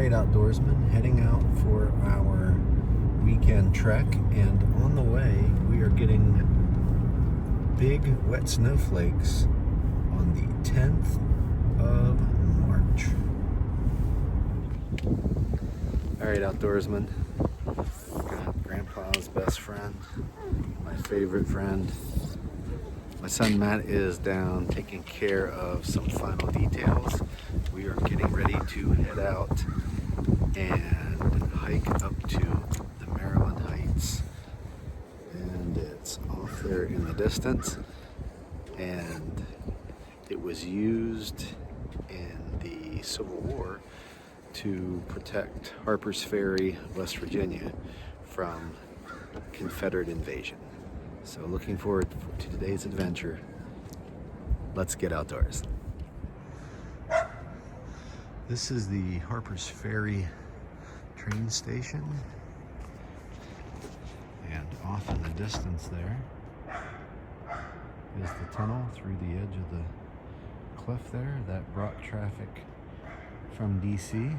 Alright, outdoorsmen, heading out for our weekend trek, and on the way we are getting big wet snowflakes on the 10th of March. Alright, outdoorsmen, got Grandpa's best friend, my favorite friend. My son Matt is down taking care of some final details. We are getting ready to head out and hike up to the Maryland Heights. And it's off there in the distance. And it was used in the Civil War to protect Harpers Ferry, West Virginia from Confederate invasion. So looking forward to today's adventure. Let's get outdoors. This is the Harpers Ferry train station. And off in the distance there is the tunnel through the edge of the cliff there that brought traffic from DC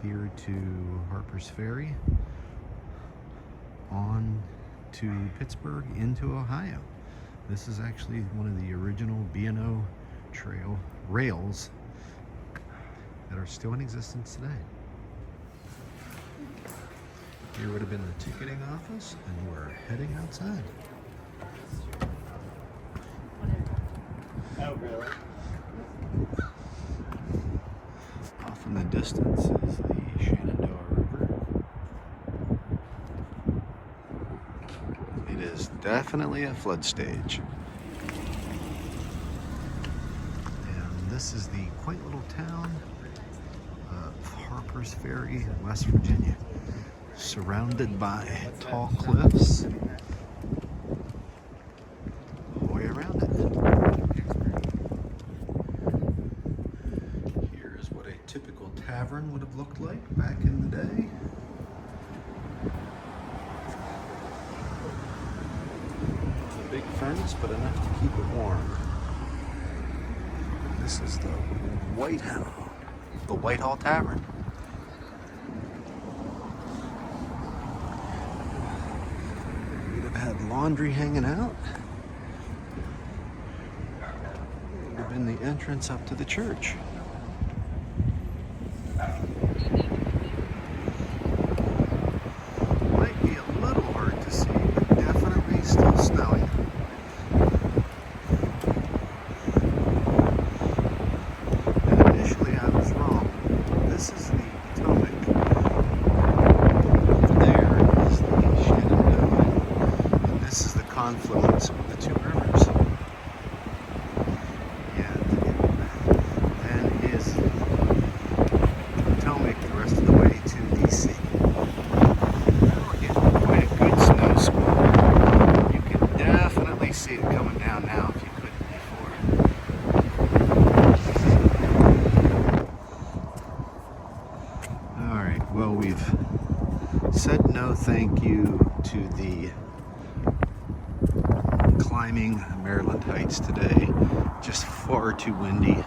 here to Harpers Ferry on to Pittsburgh into Ohio. This is actually one of the original B&O trail rails that are still in existence today. Here would have been the ticketing office, and we're heading outside. Oh, really? Off in the distance is the Shenandoah River. It is definitely a flood stage. And this is the quaint little town of Harpers Ferry, West Virginia, surrounded by tall cliffs all the way around it. Here's what a typical tavern would have looked like back in the day. Big furnace, but enough to keep it warm. This is the Whitehall Tavern. We'd have had laundry hanging out. It would have been the entrance up to the church. Might be a little hard to see, but definitely still snowing. Confluence of the two rivers, and then is Potomac the rest of the way to DC. We're getting quite a good snow squall. You can definitely see it coming down now if you couldn't before. Alright, well, we've said no thank you to the climbing Maryland Heights today. Just far too windy,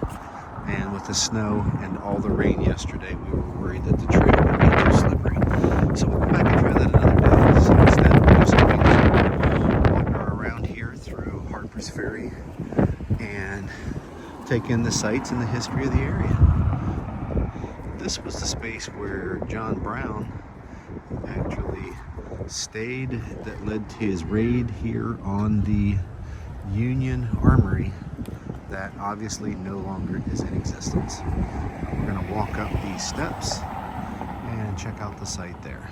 and with the snow and all the rain yesterday, we were worried that the trail would be too slippery. So we'll go back and try that another day. So instead, we're just going to walk around here through Harpers Ferry and take in the sights and the history of the area. This was the space where John Brown actually stayed, that led to his raid here on the Union Armory that obviously no longer is in existence. We're going to walk up these steps and check out the site there.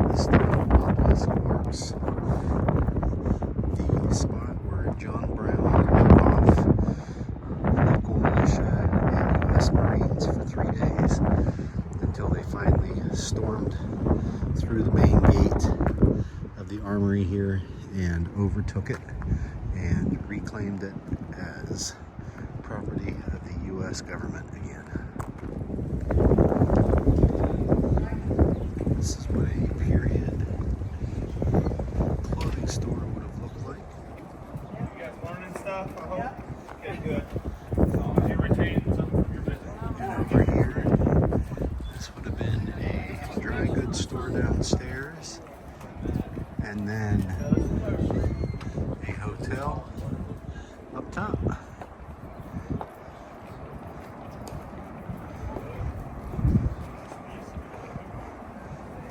This obelisk marks the spot where John Brown held off local militia and U.S. Marines for 3 days until they finally stormed through the main gate of the armory here and overtook it and reclaimed it as property of the U.S. government again. This is what a period clothing store would have looked like. You guys learning stuff, I hope? Yeah. Okay, good. As long as you're retaining something from your business. then a hotel up top.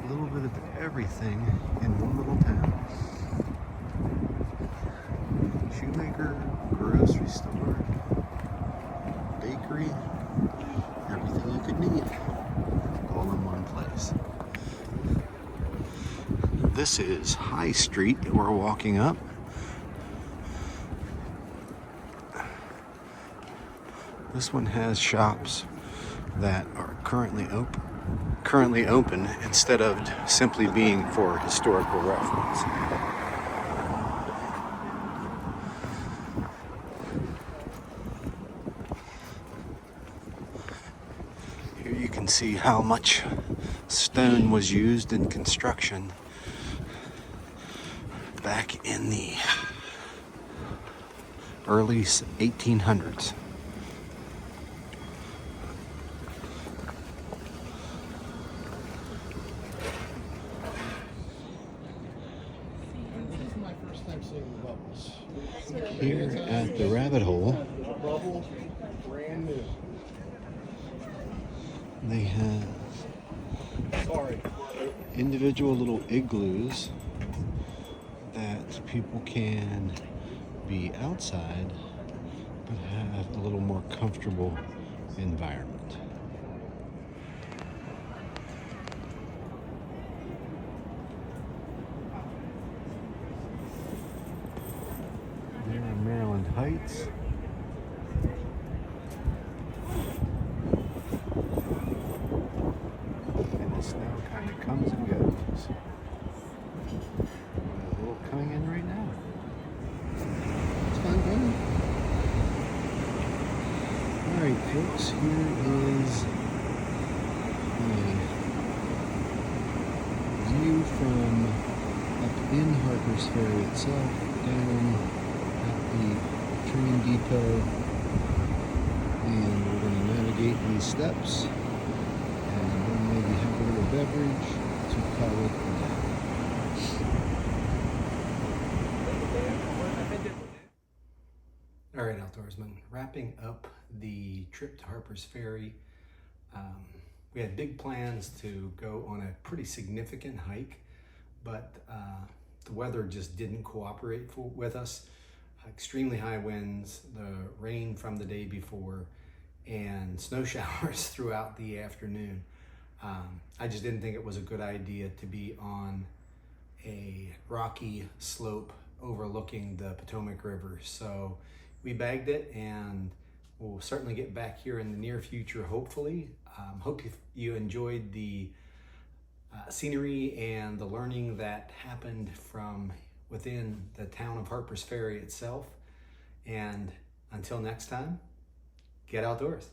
A little bit of everything in one little town. Shoemaker, grocery store, bakery, everything you could need, all in one place. This is High Street that we're walking up. This one has shops that are currently open instead of simply being for historical reference. Here you can see how much stone was used in construction back in the early 1800s. This is my first time seeing the bubbles. Here at the rabbit hole, Bubble, brand new. they have Sorry. individual little igloos that people can be outside but have a little more comfortable environment. There are Maryland Heights. And the snow kind of comes and goes. A little coming in right now. It's fun, fun. Alright folks, here is a view from up in Harpers Ferry itself, down at the train depot, and we're going to navigate these steps and then maybe have a little beverage to call it a day. All right, outdoorsmen, wrapping up the trip to Harpers Ferry. We had big plans to go on a pretty significant hike, but the weather just didn't cooperate with us. Extremely high winds, the rain from the day before, and snow showers throughout the afternoon. I just didn't think it was a good idea to be on a rocky slope overlooking the Potomac River. So we bagged it, and we'll certainly get back here in the near future, hopefully. Hope you enjoyed the scenery and the learning that happened from within the town of Harpers Ferry itself. And until next time, get outdoors.